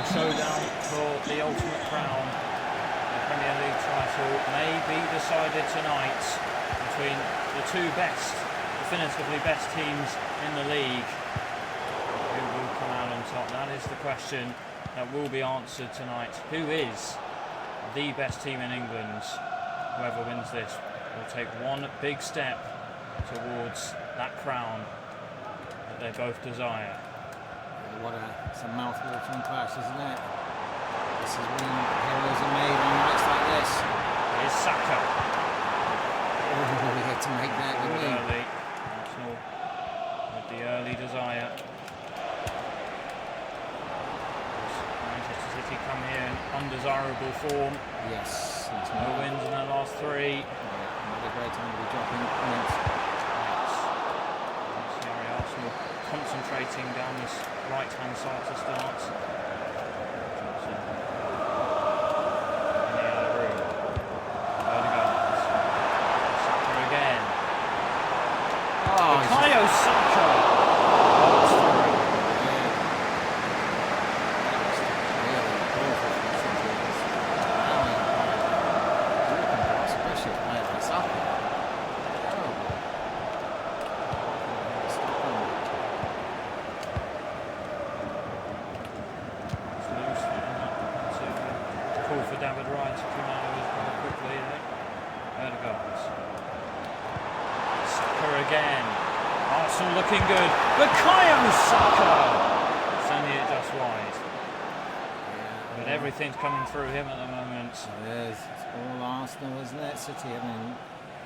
Showdown for the ultimate crown. The Premier League title may be decided tonight between the two best, definitively best teams in the league. Who will come out on top? That is the question that will be answered tonight. Who is the best team in England? Whoever wins this will take one big step towards that crown that they both desire. It's a mouth-watering clash, isn't it? This is when heroes are made on nights like this. Here's Saka. Oh, we had to make that, didn't we? Early. Arsenal with the early desire. Manchester City come here in undesirable form. Yes. No wins in the last three. Not a great time to be dropping points. Arsenal concentrating down this right-hand side to start. Johnson. In the other room. Odegaard. Saka again. Bukayo Saka. For David Ryan to come out of his ball quickly there. Odegaard. Saka again. Arsenal looking good. Bukayo Saka! Sending it just wide. But everything's coming through him at the moment. It is. It's all Arsenal, isn't it? City haven't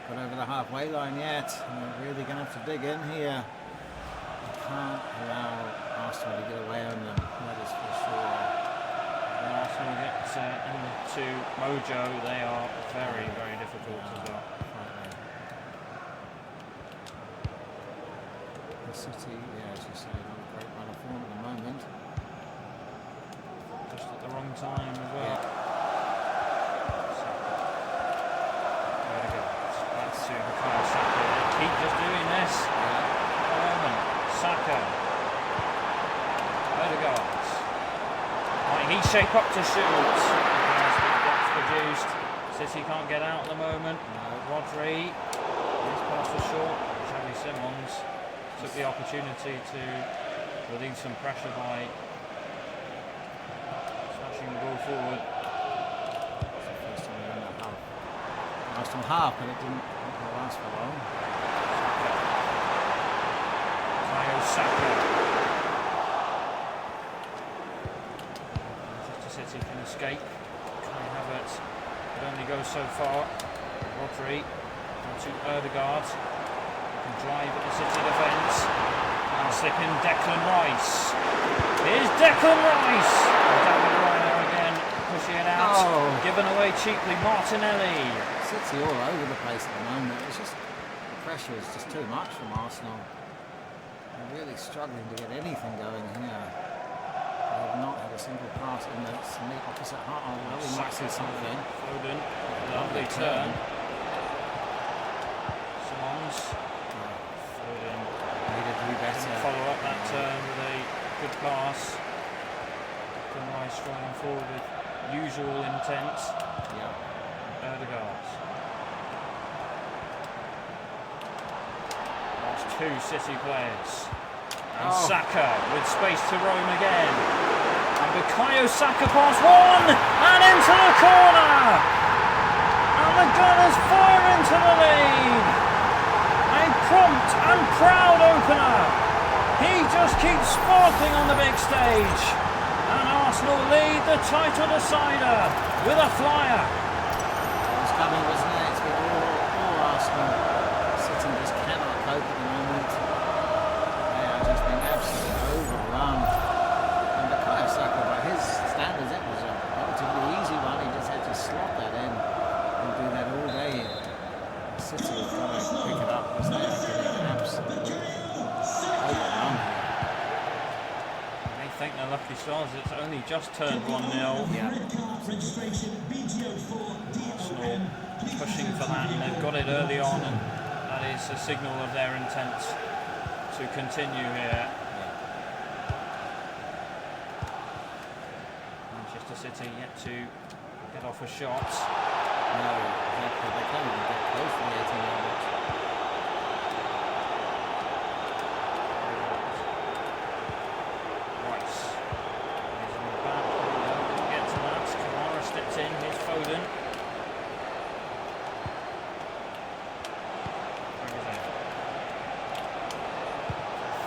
got over the halfway line yet. They're really going to have to dig in here. You can't allow Arsenal to get away on them. That is for sure. When Arsenal get into mojo, they are very, very difficult as well. The City, yeah, as you say, not a great run of form at the moment. Just at the wrong time as well. Yeah. Back to Bukayo Saka. They keep just doing this. Saka. Odegaard. He shape up to shoot. That's produced. City can't get out at the moment. Rodri. This pass for short. Xavi Simons took the opportunity to relieve some pressure by smashing the ball forward. It's the first time we've done that half. Last on half, but it didn't last for long. Bukayo Saka. City can escape. Kai Havertz could only go so far. Rodri to Odegaard. Can drive at the City defence. And slip in Declan Rice. Here's Declan Rice! David Raya again pushing it out. Given away cheaply. Martinelli. City all over the place at the moment. It's just the pressure is just too much from Arsenal. They're really struggling to get anything going here. They have not had a single pass in the opposite half. Oh, well, we might see something. Foden, lovely turn. Simons. Foden needed to be better. Follow up that turn with a good pass. Declan Rice striding forward with usual intent. Yeah. Odegaard. Lost two City players. And Saka with space to roam again. And Bukayo Saka pass one and into the corner. And the Gunners fire into the lead. A prompt and proud opener. He just keeps sparkling on the big stage. And Arsenal lead the title decider with a flyer. It was coming, wasn't it? It's been all Arsenal. City just cannot cope at the moment. They are just being absolutely overrun. And Bukayo Saka, by his standards, it was a relatively easy one. He just had to slot that in and do that all day. City have got to pick it up because they are getting absolutely overrun. They think they're lucky stars. It's only just turned 1-0. Yeah. Arsenal pushing for that, and they've got it early on, and that is a signal of their intent to continue here. Manchester City yet to get off a shot. No, exactly. They can't even get close to the 18-yard box. Rice is in the back. Didn't get to that. Kamara steps in. Here's Foden.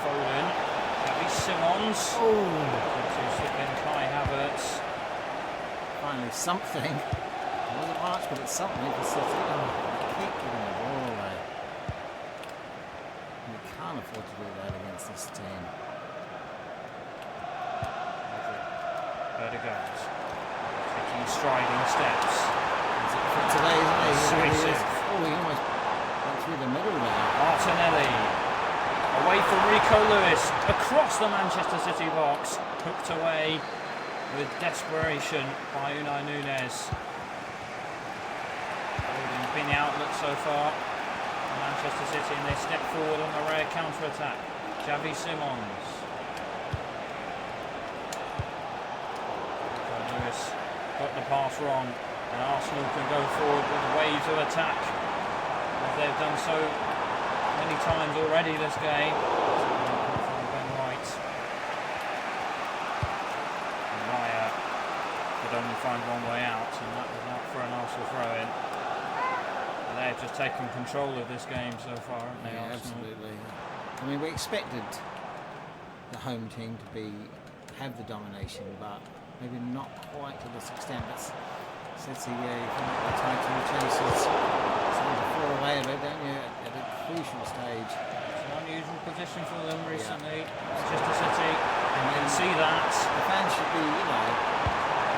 Foden. Xavi Simons. To slip in Kai Havertz. Finally, something. It wasn't much, but it's something for City. They keep giving the ball away. We can't afford to do that against this team. Odegaard taking striding steps. For today, isn't he? Persuasive. He almost went through the middle there. Martinelli away from Rico Lewis, across the Manchester City box, hooked away with desperation by Unai Núñez. Holding been the outlet so far for Manchester City, and they step forward on the rare counter-attack. Xavi Simons. Rico Lewis got the pass wrong, and Arsenal can go forward with waves of attack, as they've done so many times already this game. From Ben White. Raya could only find one way out, and that was out for an Arsenal throw-in. They've just taken control of this game so far, haven't they? Yeah, Arsenal? absolutely. I mean, we expected the home team to have the domination, but maybe not quite to this extent. But City, you think the title chasers starting to fall away a bit, don't you, at a crucial stage. It's an unusual position for them recently. Manchester City, and you can see that. The fans should be,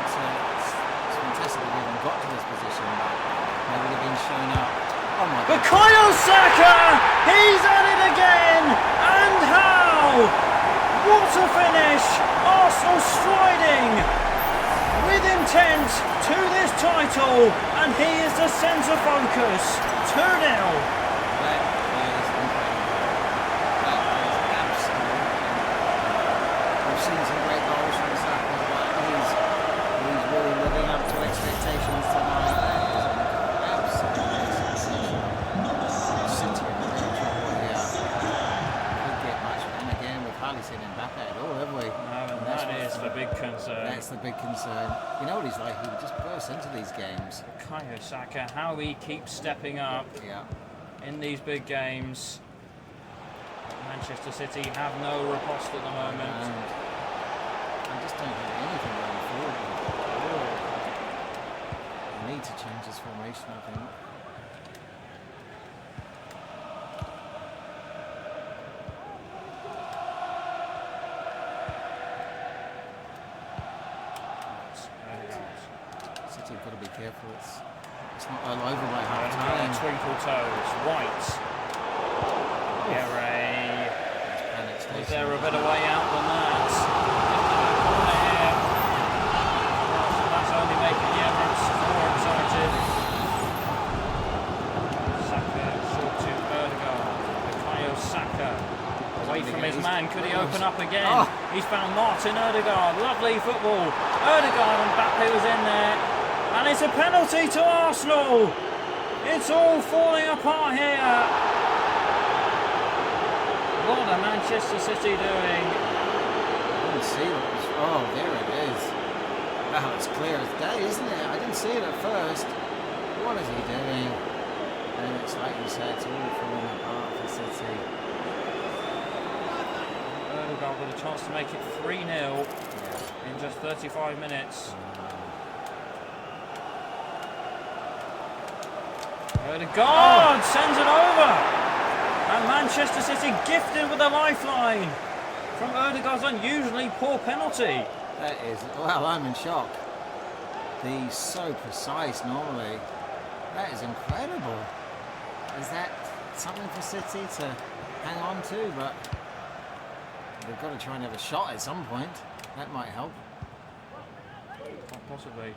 it's fantastic that we haven't got to this position, but maybe they've been shown up. Oh my God. Bukayo Saka! He's at it again! And how? What a finish! Arsenal striding with intent to this title, and he is the centre focus. 2-0. That is incredible. That is absolutely incredible. We've seen some great goals from Saka, but he's really living up to expectations tonight. That is absolutely sensational. City are in real trouble here. Could get much, and again, we've hardly seen him back at all, have we? No, and that is the big concern. That's the big concern. You know what he's like? He would just burst into these games. Bukayo Saka, how he keeps stepping up in these big games. Manchester City have no riposte at the moment. I just don't have anything going forward. They need to change his formation, I think. City have got to be careful. It's not all over by half time. Twinkle toes. White. Guerre. Was there a better way out than that? Corner here. That's only making the Emirates more excited. Saka short to Odegaard. Bukayo Saka away from his man. Could he open up again? Oh. He's found Martin Odegaard. Lovely football. Odegaard and Mbappe was in there. And it's a penalty to Arsenal. It's all falling apart here. What are Manchester City doing? I didn't see what was. Oh, there it is. Wow, it's clear as day, isn't it? I didn't see it at first. What is he doing? And it's like you said, it's all falling apart for City. Odegaard with a chance to make it 3-0 in just 35 minutes. Odegaard sends it over. And Manchester City gifted with a lifeline from Odegaard's unusually poor penalty. That is, well, I'm in shock. He's so precise normally. That is incredible. Is that something for City to hang on to? But they've got to try and have a shot at some point. That might help. Quite possibly.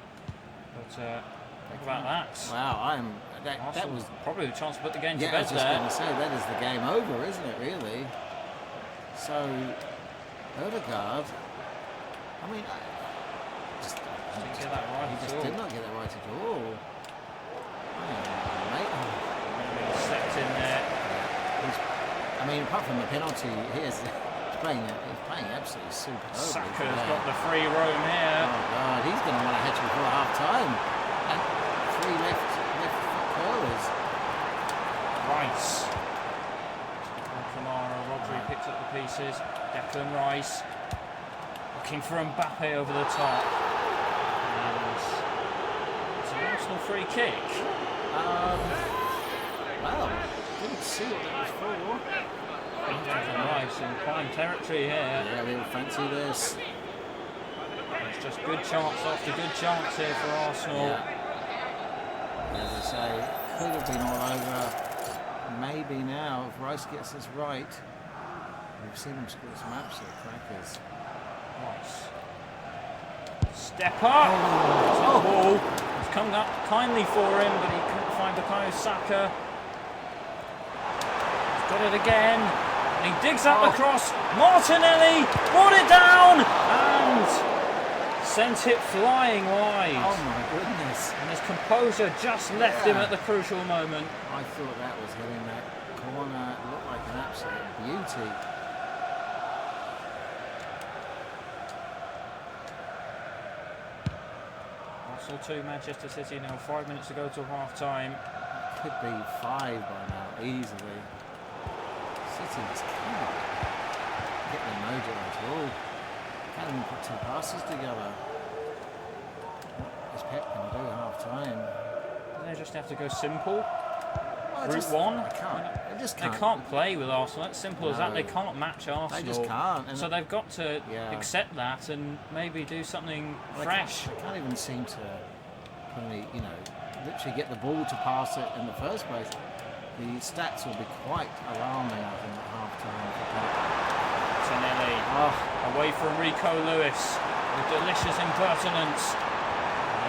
But Think about that. Wow, that was probably the chance to put the game to I bed was just there. going to say, that is the game over, isn't it, really? So, Odegaard, I mean, Didn't get that right he at just all. did not get that right at all. Stepped in there. I mean, apart from the penalty, he's playing absolutely superb. Saka's got the free roam here. Oh God, he's going to want to head before half time. And 3 left foot curlers. Rice. Kamara, Rodri picks up the pieces. Declan Rice looking for Mbappe over the top. And it's an Arsenal free kick. Well, didn't see what that was for. Declan Rice in prime territory here. Yeah, we'll fancy this. It's just good chance after good chance here for Arsenal. Yeah. As I say, could have been all over. Maybe now, if Rice gets this right, we've seen him score some absolute crackers. Rice. Step up! Oh. Ball. It's come up kindly for him, but he couldn't find Bukayo Saka. He's got it again. And he digs up across. Martinelli brought it down and sent it flying wide. Oh my goodness. And his composure just left him at the crucial moment. I thought that was hitting that corner. It looked like an absolute beauty. Arsenal 2, Manchester City 0. 5 minutes to go till half time. Could be 5 by now, easily. City just cannot get the mojo at all. Can't even put 2 passes together. What is Pep going to do half time? They just have to go simple. Well, Route 1. They just can't. They can't play with Arsenal. It's simple as that. They can't match Arsenal. They just can't. And so they've got to accept that and maybe do something fresh. They can't even seem to put any, literally get the ball to pass it in the first place. The stats will be quite alarming, I think, at half time. Martinelli away from Rico Lewis with delicious impertinence.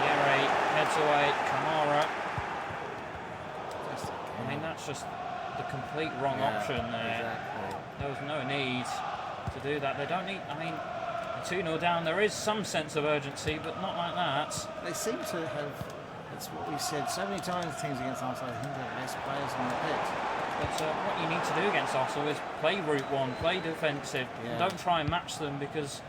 Yere heads away. Kamara. I mean, that's just the complete wrong option there. Exactly. There was no need to do that. They don't need. I mean, 2-0 down. There is some sense of urgency, but not like that. They seem to have. That's what we said so many times. Teams against Arsenal, I think they have less players on the pitch. But what you need to do against Arsenal is play route 1, play defensive. Don't try and match them because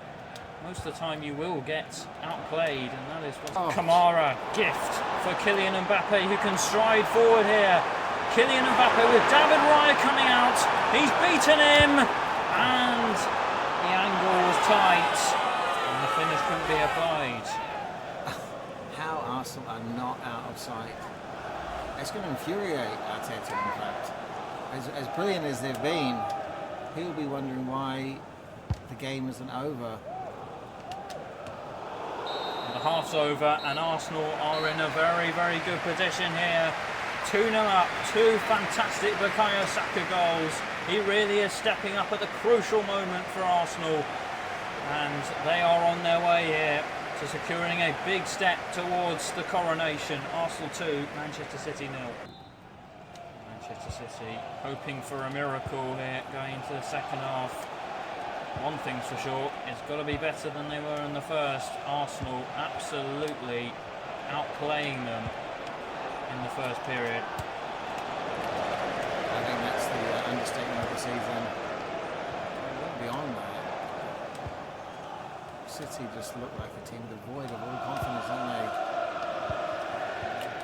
most of the time you will get outplayed, and that is what Kamara gift for Kylian Mbappe, who can stride forward here. Kylian Mbappe with David Raya coming out. He's beaten him, and the angle was tight, and the finish couldn't be applied. How Arsenal are not out of sight. It's going to infuriate Arteta, in fact. As brilliant as they've been, he'll be wondering why the game isn't over. The half's over, and Arsenal are in a very, very good position here. 2-0 up, 2 fantastic Bukayo Saka goals. He really is stepping up at the crucial moment for Arsenal, and they are on their way here to securing a big step towards the coronation. Arsenal 2, Manchester City 0. Manchester City hoping for a miracle here going into the second half. One thing's for sure, it's got to be better than they were in the first. Arsenal absolutely outplaying them in the first period. I think that's the understatement of the season. Beyond that, City just look like a team devoid of all confidence, don't they?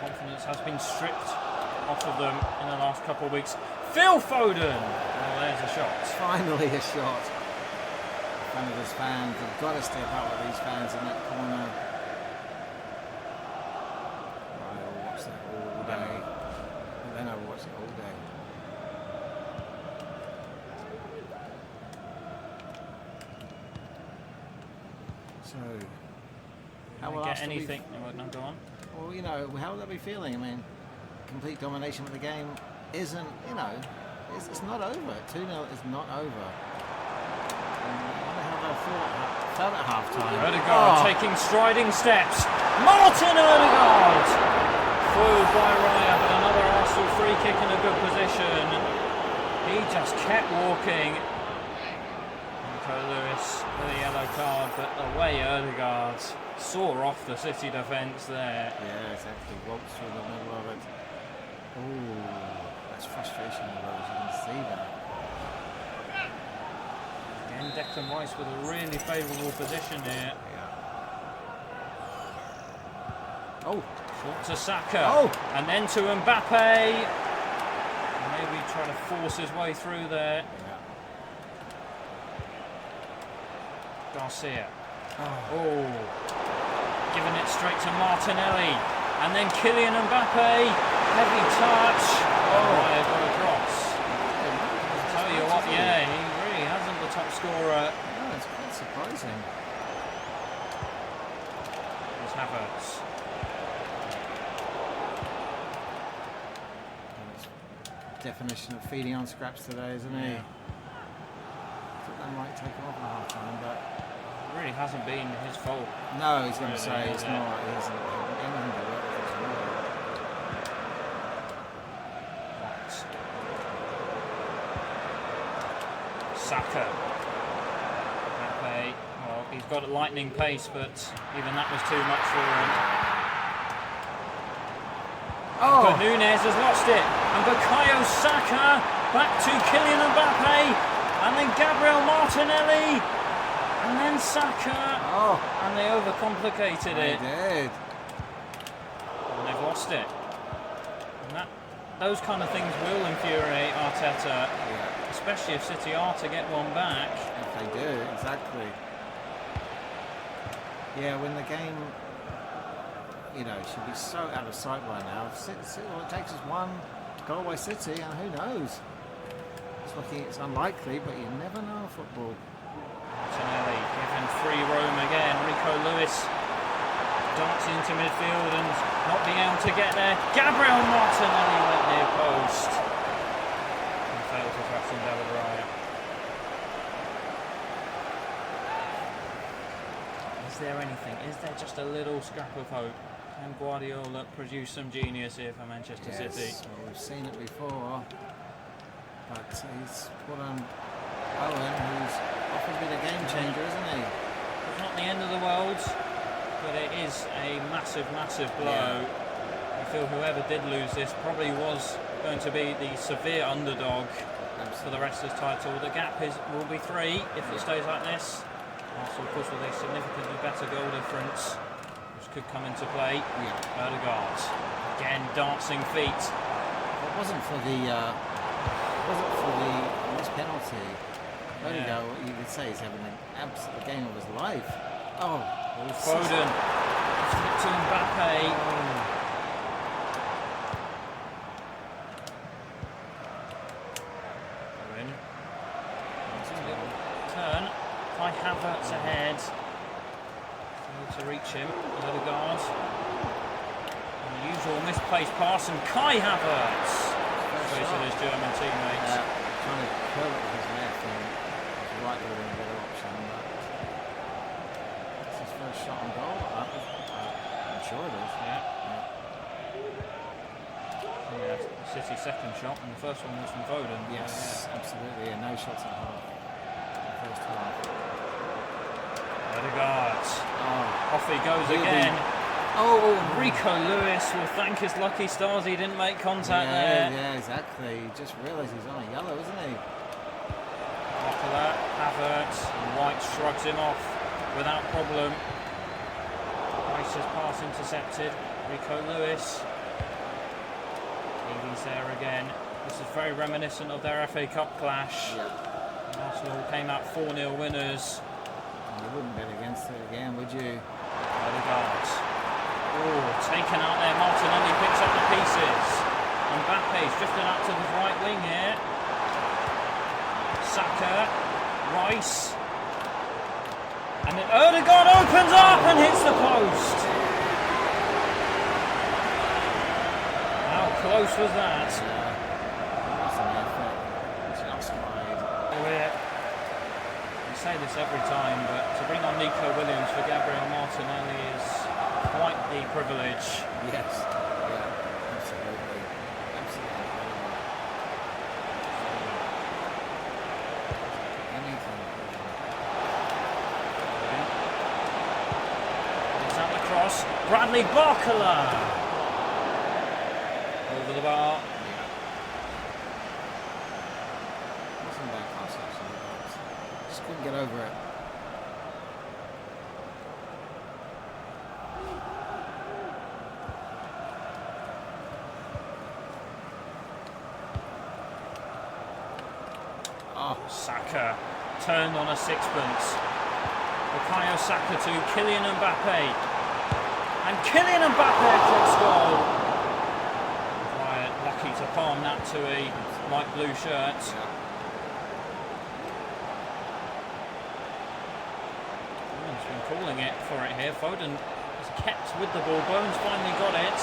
Confidence has been stripped off of them in the last couple of weeks. Phil Foden! Well, there's a shot. Finally a shot. One of his fans, they've got to step up with these fans in that corner. I'll watch that all day. And then I'll watch it all day. So, how will get Arsenal anything? No, go on. Well, how will they be feeling? I mean, complete domination of the game isn't, it's not over. 2-0 is not over. I wonder how they felt at half time. Odegaard taking striding steps. Martin Odegaard! kept walking. Nico Lewis with a yellow card, but the way Ødegaard saw off the City defence there. Yeah, exactly. Walked through the middle of it. Oh, that's frustration of those. You can see that. Again, Declan Rice with a really favourable position here. Yeah. Oh, Short to Saka. Oh. And then to Mbappe. Maybe trying to force his way through there. yeah. Garcia. Oh. Giving it straight to Martinelli. And then Kylian Mbappe. Heavy touch. Right, what a cross. I'll tell you what, yeah, he really hasn't the top scorer. Yeah, it's quite surprising. There's Havertz. Definition of feeding on scraps today, isn't he? Yeah. I think that might take him off a half time, but It really hasn't been his fault. no, he's going to Really, say it's is it? not. He hasn't done anything to work with his will. Saka. Mbappe. Well, he's got a lightning pace, but even that was too much for him. Oh, But Nunez has lost it. And Bukayo Saka back to Kylian Mbappe. And then Gabriel Martinelli. And then Saka. oh, And they overcomplicated they it. did. And they've lost it. And those kind of things will infuriate Arteta. Yeah, Especially if City are to get one back. if they do, exactly. Yeah, when the game, should be so out of sight by now. All it takes is one goal by City, and who knows? It's unlikely, but you never know football. Martinelli given free roam again. Rico Lewis dancing into midfield and not being able to get there. Gabriel Martinelli went near post. And failed to catch him down the right. Is there anything? Is there just a little scrap of hope? Can Guardiola produce some genius here for Manchester City? Well, we've seen it before, but he's put on Owen, who's often been a game changer, isn't he? It's not the end of the world, but it is a massive, massive blow. Yeah. I feel whoever did lose this probably was going to be the severe underdog for the rest of this title. The gap will be 3 if it stays like this. Arsenal, of course, with a significantly better goal difference, which could come into play. Yeah. Ødegaard, again, dancing feet. If it wasn't for the this penalty, Ødegaard, you could say he's having an absolute game of his life. Oh, Foden, flipped to Mbappe. Turn. Kai Havertz ahead. Need to reach him. Ødegaard. And the usual misplaced pass, and Kai Havertz facing his German teammates. Trying to curl it with his left, and his right would have been a better option. But it's his first shot on goal. I'm sure it is. Yeah, City's second shot, and the first one was from Foden. Yes, absolutely. And no shots at half. First half. Ødegaard. Oh, Off he goes He'll be- again. oh, Rico Lewis will thank his lucky stars he didn't make contact there. Yeah, exactly. He just realised he's on a yellow, isn't he? After that, Havertz, and White shrugs him off without problem. Rice's pass intercepted. Rico Lewis. He's there again. This is very reminiscent of their FA Cup clash. Yeah. Arsenal came out 4-0 winners. You wouldn't bet against it again, would you? Ødegaard. Oh, taken out there. Martinelli picks up the pieces. Mbappe's drifted out to the right wing here. Saka, Rice. And then Ødegaard opens up and hits the post. How close was that? That's an effort. Just wide. We say this every time, but to bring on Nico Williams for Gabriel Martinelli is quite the privilege. Yes. Yeah. Absolutely. Absolutely. Ali Barkala. Over the bar. Wasn't a bad pass actually, but just couldn't get over it. Oh, Saka turned on a sixpence. Bukayo Saka to Kylian Mbappe. And Kylian Mbappe across goal. Right, lucky to palm that to a light blue shirt. He's been calling it for it here. Foden is kept with the ball. Bones finally got it.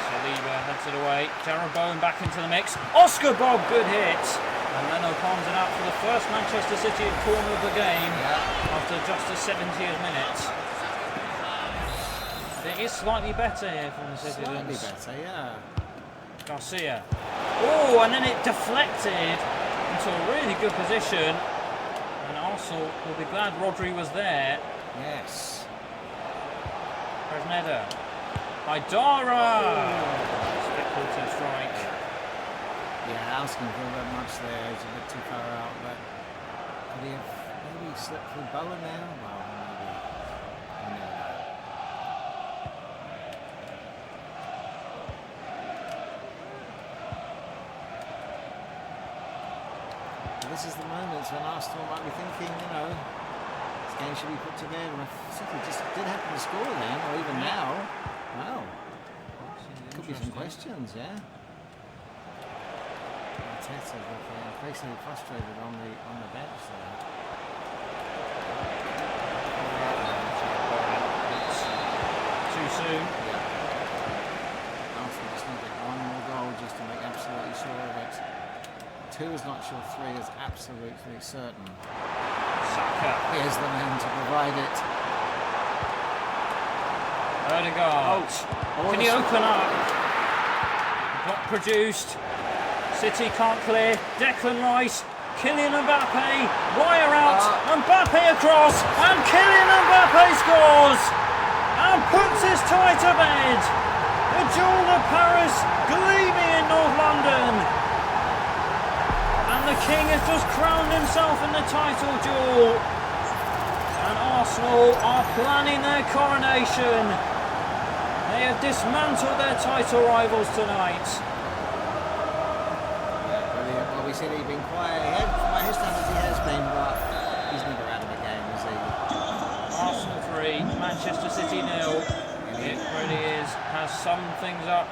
Saliba heads it away. Jared Bowen back into the mix. Oscar Bob, good hit. And Leno palms it out for the first Manchester City corner of the game after just the 70th minute. It is slightly better here from the citizens. Slightly better, yeah. Garcia. Oh, and then it deflected into a really good position. And Arsenal will be glad Rodri was there. Yes. Fresneda. Haidara. Speculative strike. Yeah, asking for a bit much there. He's a bit too far out, but could he have maybe slipped through Bowen now? Well, maybe. You never know. But this is the moments when Arsenal might be thinking, you know, this game should be put to bed. And if City just did happen to score then, or even now, wow. Could be some questions, yeah. Arteta increasingly frustrated on the bench there. Too soon. Arsenal just need to get one more goal just to make absolutely sure of it. 2 is not sure, 3 is absolutely certain. Saka. Here's the man to provide it. Odegaard. Can he open up? Block produced. City can't clear. Declan Rice. Kylian Mbappe. Wire out. Mbappe across. And Kylian Mbappe scores. And puts his tie to bed. The jewel of Paris gleaming in North London. And the king has just crowned himself in the title duel. And Arsenal are planning their coronation. They have dismantled their title rivals tonight. Well, we said he'd been quiet. By his standards, he has been, but he's never out of the game, is he? Arsenal 3, Manchester City 0. It really is. Has summed things up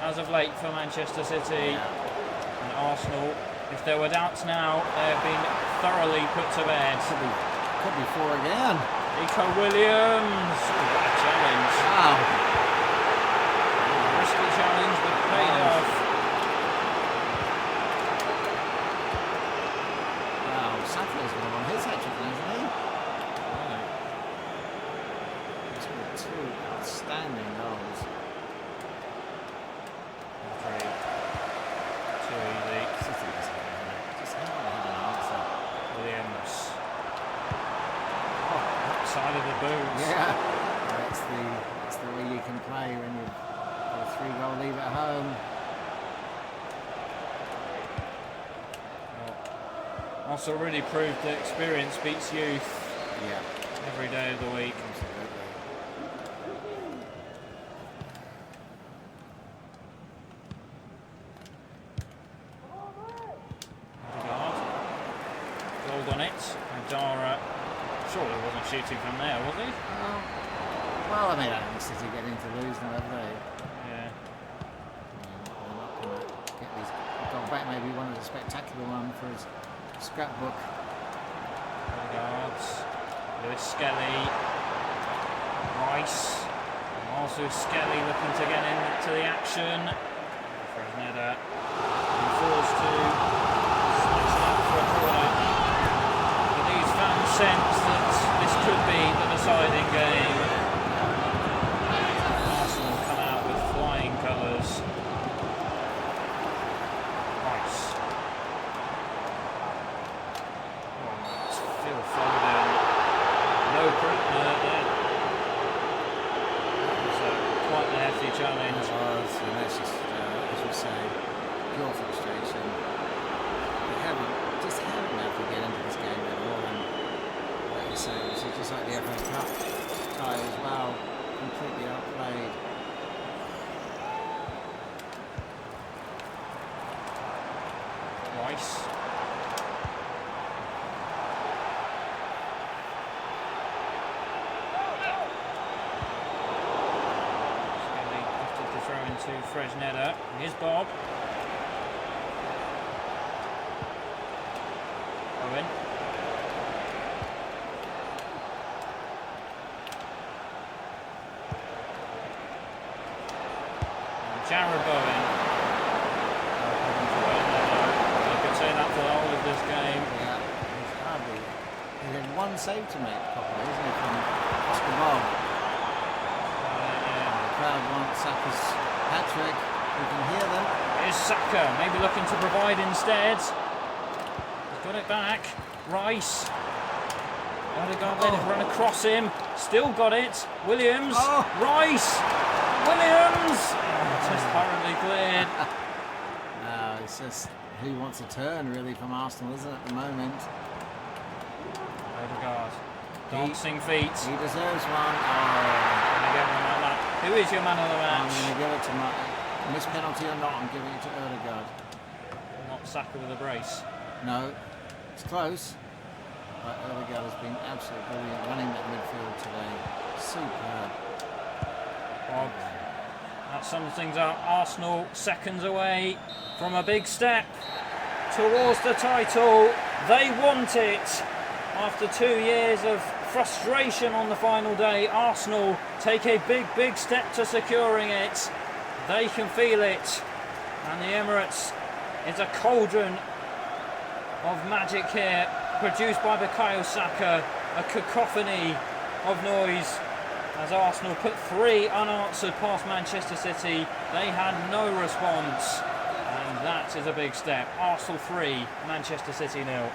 as of late for Manchester City. And Arsenal, if there were doubts now, they have been thoroughly put to bed. Could be 4 again. Nico Williams. What a challenge. Wow. Risky challenge, but paid off. Wow, Saka's got one hit hat-trick, hasn't he? He's got 2 outstanding goals. 3. Too easy. City just haven't had an answer. Williams. Side of the boots. Yeah. That's the way you can play when you've got a 3-goal lead at home. Also really proved that experience beats youth Yeah. every day of the week. Absolutely. Odegaard. Gold on it. Haidara surely wasn't shooting from there, was he? Well, I mean, I don't think City getting to lose now, have they? Yeah. They're not going to get these. Got back maybe one of the spectacular one for his scrapbook. Odegaard. Lewis Skelly. Rice. And also Skelly looking to get into the action. Fresneda. And forced to smash it up for a corner. But these fans sense that this could be the deciding game. Arsenal come out with flying colours. Rice. Phil Foden. No challenge. It was, and that's just, as we say, pure frustration. They just haven't been able to get into this game at all. And like you say, it was just like the FA Cup tie as well, completely outplayed. Rice. Throw into Fresneda. Here's Bob. Owen. And Jared Bowen. I could say that for the whole of this game. Yeah, he's hardly. He had one save to make, probably, isn't it, from Oscar Bob? Crowd wants Saka's hat-trick. We can hear them. Here's Saka, maybe looking to provide instead. He's got it back. Rice. Odegaard let it run across him. Still got it. Williams. Oh. Rice. Williams. Just hurriedly cleared. No, it's just who wants a turn, really, from Arsenal, isn't it, at the moment? Odegaard. Dancing feet. He deserves one. Gonna get one like that. Who is your man of the I'm match? going to give it to my... Miss penalty or not, I'm giving it to Odegaard. Not Saka with a brace. No, it's close. But Odegaard has been absolutely brilliant running that midfield today. Superb. Bob. That sums things up. Arsenal seconds away from a big step towards the title. They want it. After 2 years of frustration on the final day, Arsenal take a big step to securing it. They can feel it, and the Emirates is a cauldron of magic here, produced by Bukayo Saka, a cacophony of noise as Arsenal put 3 unanswered past Manchester City. They had no response, and that is a big step. Arsenal 3, Manchester City 0.